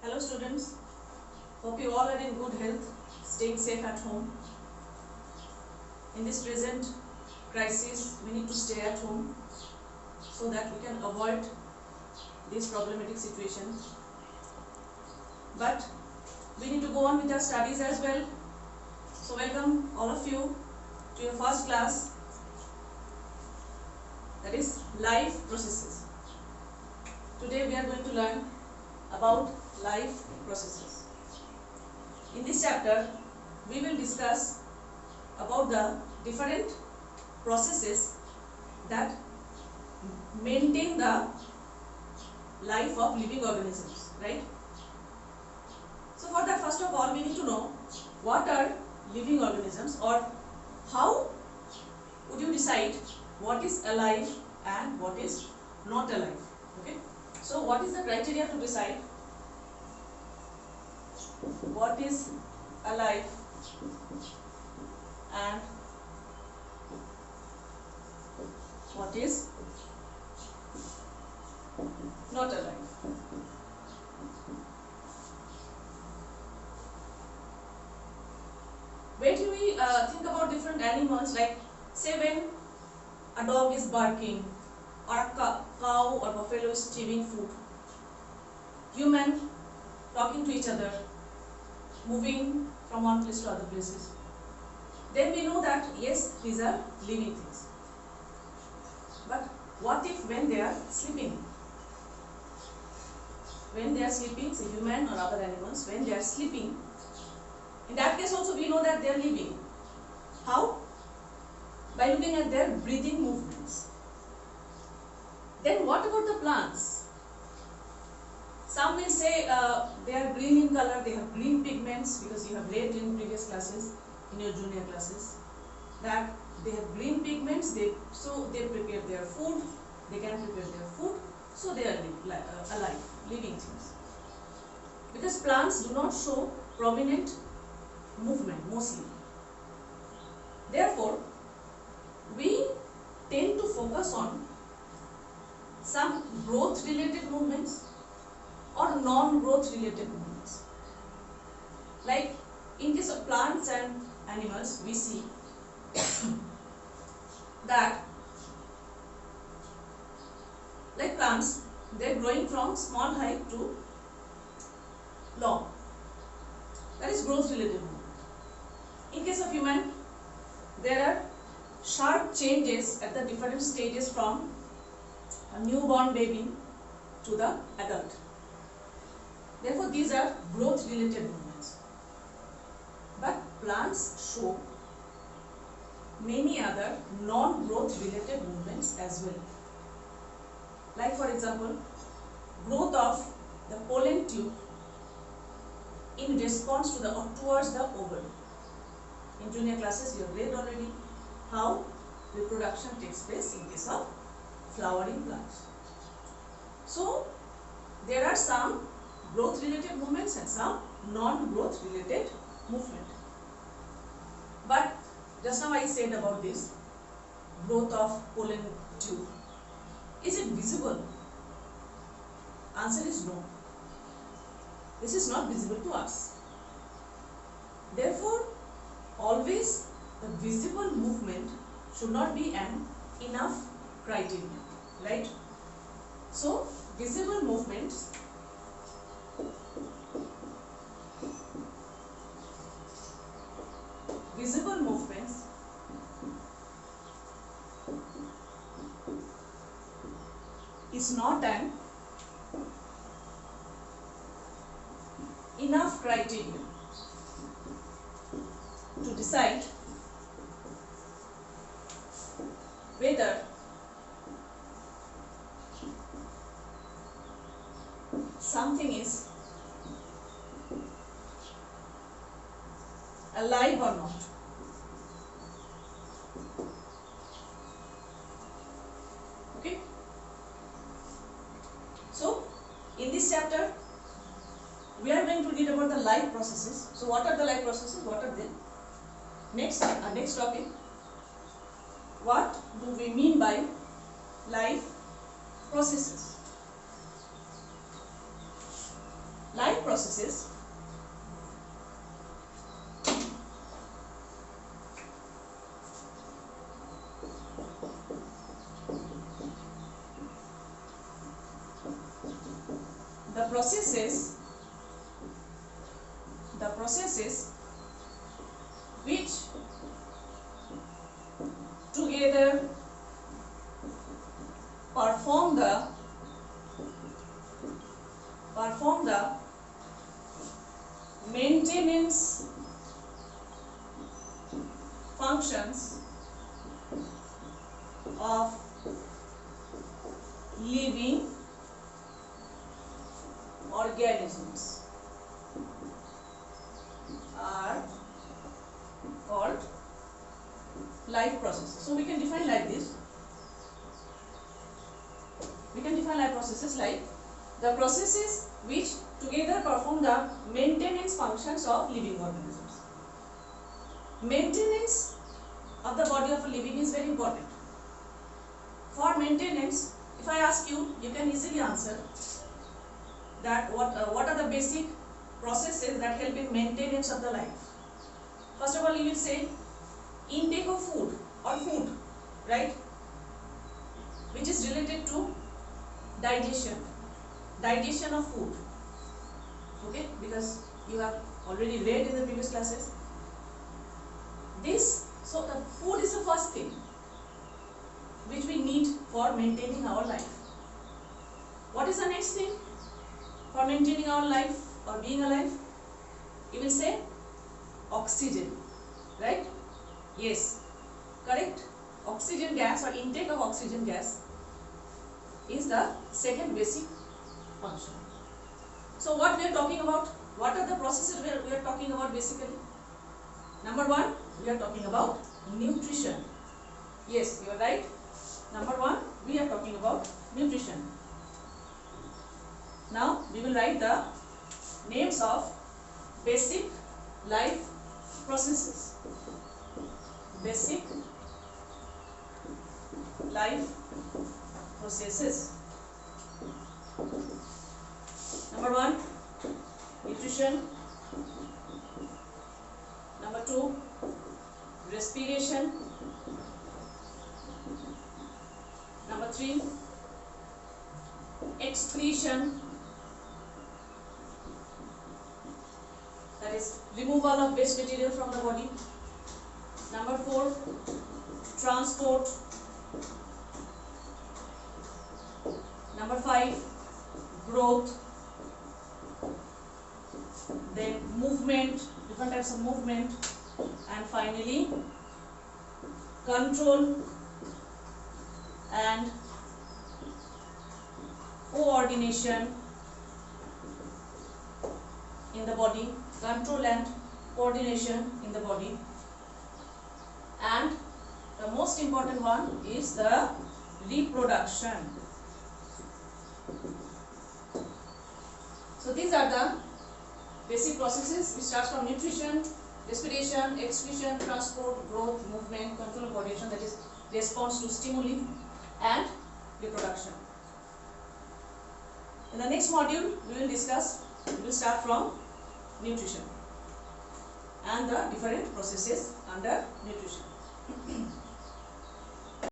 Hello students, hope you all are in good health, staying safe at home. In this present crisis, we need to stay at home so that we can avoid this problematic situation. But we need to go on with our studies as well. So welcome all of you to your first class, that is life processes. Today we are going to learn about life processes. In this chapter, we will discuss about the different processes that maintain the life of living organisms, right? So for that, first of all, we need to know what are living organisms, or how would you decide what is alive and what is not alive. Okay, so what is the criteria to decide what is alive and what is not alive? When we think about different animals, like say when a dog is barking, or a cow or buffalo is chewing food, human talking to each other, moving from one place to other places, then we know that yes, these are living things. But what if when they are sleeping? When they are sleeping, say human or other animals, when they are sleeping, in that case also we know that they are living. How? By looking at their breathing movements. Then what about the plants? Some will say they are green in color, they have green pigments, because you have read in previous classes, in your junior classes, that they have green pigments, so they prepare their food, they can prepare their food, so they are alive, living things. Because plants do not show prominent movement mostly. Therefore, we tend to focus on some growth related movements or non-growth related movements. Like in case of plants and animals, we see that like plants, they are growing from small height to long. That is growth related movement. In case of human, there are sharp changes at the different stages from a newborn baby to the adult. Therefore, these are growth related movements. But plants show many other non-growth related movements as well. Like for example, growth of the pollen tube in response to the or towards the ovary. In junior classes, you have read already how reproduction takes place in case of flowering plants. So there are some growth related movements and some non-growth related movement. But just now I said about this growth of pollen tube. Is it visible? Answer is no. This is not visible to us. Therefore, always the visible movement should not be an enough criteria, right? So, visible movements is not an enough criteria to decide whether something is alive or not. Okay. So, in this chapter, we are going to read about the life processes. So, what are the life processes? What are they? Next topic. What do we mean by life processes? Life life processes, the processes which together perform the maintenance functions of living organisms are called life processes. So we can define like this. We can define life processes like the processes which together perform the maintenance functions of living organisms. Maintenance of the body of a living is very important. For maintenance, if I ask you, you can easily answer that what are the basic processes that help in maintenance of the life. First of all, you will say intake of food or food, right, which is related to digestion of food. Okay, because you have already read in the previous classes this. So the food is the first thing which we need for maintaining our life. What is the next thing for maintaining our life or being alive? You will say oxygen, right? Yes, correct. Oxygen gas or intake of oxygen gas is the second basic function. So what we are talking about? What are the processes we are talking about basically? Number one, we are talking about nutrition. Yes, you are right. Number one, we are talking about nutrition. Now we will write the names of basic life processes. Basic life processes. Number one, nutrition. Number two, respiration. Number three, excretion, that is removal of waste material from the body. Number four, transport. Number five, growth. Then movement, different types of movement, and finally control and coordination in the body. Control and coordination in the body. And the most important one is the reproduction. So these are the basic processes which starts from nutrition, respiration, excretion, transport, growth, movement, control, coordination, that is response to stimuli, and reproduction. In the next module, we will start from nutrition and the different processes under nutrition.